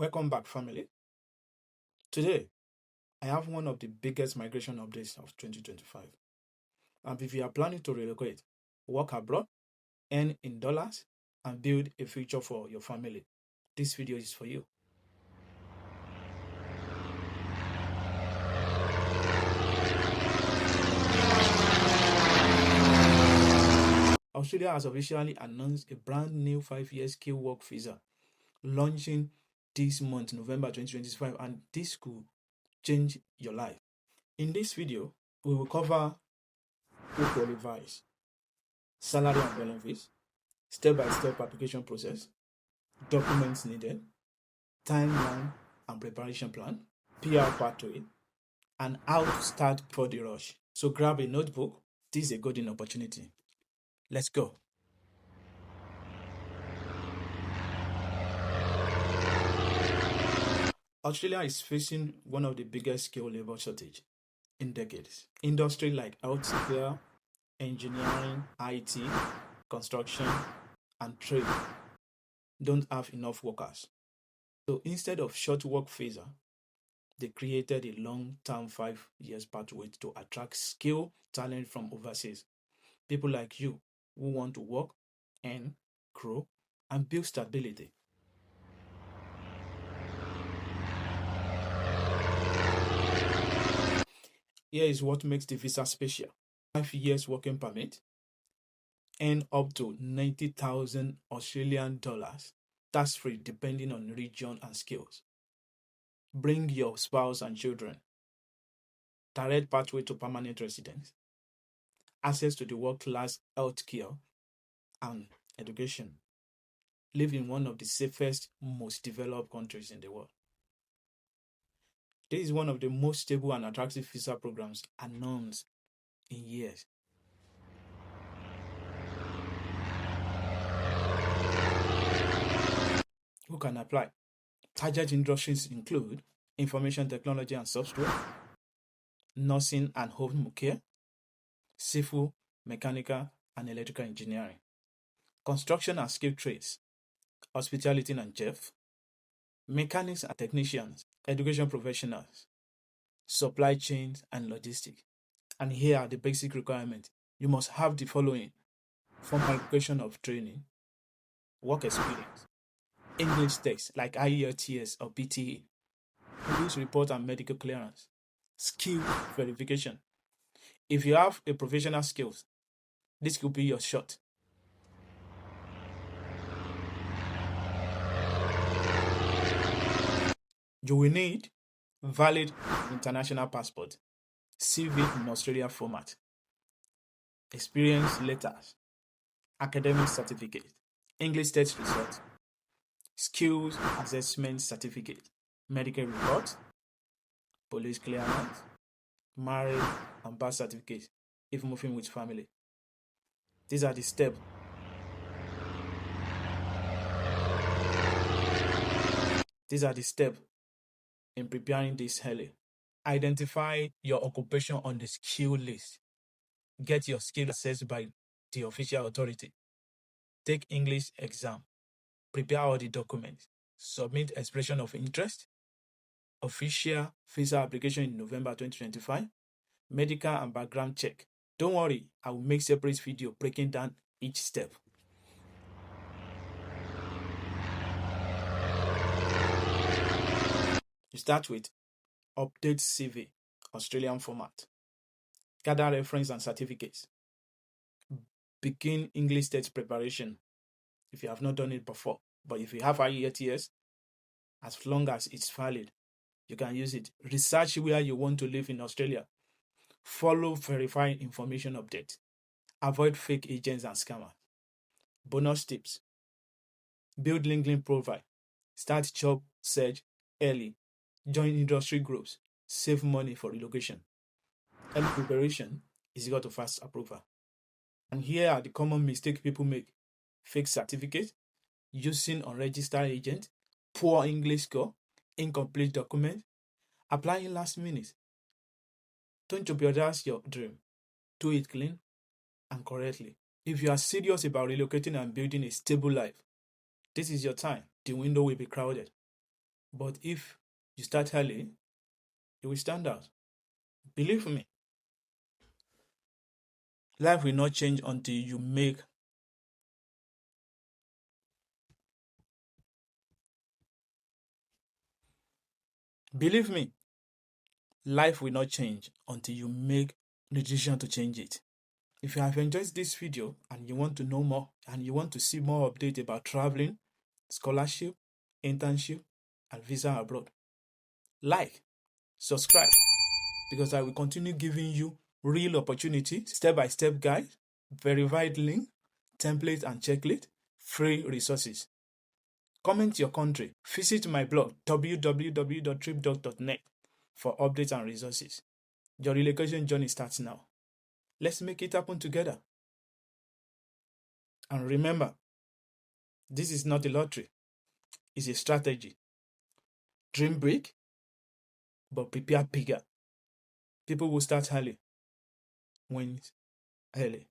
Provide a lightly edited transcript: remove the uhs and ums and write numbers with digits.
Welcome back, family. Today, I have one of the biggest migration updates of 2025. And if you are planning to relocate, work abroad, earn in dollars, and build a future for your family, this video is for you. Australia has officially announced a brand new 5-year skill work visa launching this month, November 2025, and this could change your life. In this video, we will cover who qualifies, salary and benefits, step-by-step application process, documents needed, timeline and preparation plan, PR pathway, and how to start before the rush. So grab a notebook. This is a golden opportunity. Let's go. Australia is facing one of the biggest skill labor shortage in decades. Industries like healthcare, engineering, IT, construction, and trade don't have enough workers. So instead of short work visa, they created a long-term 5 years pathway to attract skilled talent from overseas. People like you who want to work and grow and build stability. Here is what makes the visa special. 5 years working permit, earn up to 90,000 Australian dollars, tax free depending on region and skills. Bring your spouse and children. Direct pathway to permanent residence. Access to the world-class healthcare and education. Live in one of the safest, most developed countries in the world. This is one of the most stable and attractive visa programs announced in years. Who can apply? Target industries include information technology and software, nursing and home care, civil, mechanical, and electrical engineering, construction and skilled trades, hospitality and chef, mechanics and technicians, education professionals, supply chains and logistics. And here are the basic requirements. You must have the following: formal qualification of training, work experience, English text like IELTS or PTE, police report and medical clearance, skill verification. If you have a professional skills, this could be your shot. You will need valid international passport, CV in Australia format, experience letters, academic certificate, English test result, skills assessment certificate, medical report, police clearance, marriage and birth certificate if moving with family. These are the steps. These are the steps in preparing this early. Identify your occupation on the skill list. Get your skill assessed by the official authority. Take English exam. Prepare all the documents. Submit expression of interest. Official visa application in November 2025. Medical and background check. Don't worry, I will make separate video breaking down each step. You start with update CV, Australian format. Gather reference and certificates. Begin English test preparation if you have not done it before. But if you have IELTS, as long as it's valid, you can use it. Research where you want to live in Australia. Follow verifying information update. Avoid fake agents and scammers. Bonus tips. Build LinkedIn profile. Start job search early. Join industry groups. Save money for relocation. Early preparation is equal to fast approval. And here are the common mistakes people make: fake certificate, using unregistered agent, poor English score, incomplete document, applying last minute. Don't jeopardize your dream. Do it clean and correctly. If you are serious about relocating and building a stable life, this is your time. The window will be crowded. But if you start early, you will stand out. Believe me, life will not change until you make. Believe me, life will not change until you make the decision to change it. If you have enjoyed this video and you want to know more and you want to see more updates about traveling, scholarship, internship, and visa abroad, like, subscribe, because I will continue giving you real opportunity, step-by-step guide, verified link, template and checklist, free resources. Comment your country. Visit my blog www.tripdoc.net for updates and resources. Your relocation journey starts now. Let's make it happen together. And remember, this is not a lottery. It's a strategy. Dream big, but prepare bigger. People will start early, win early.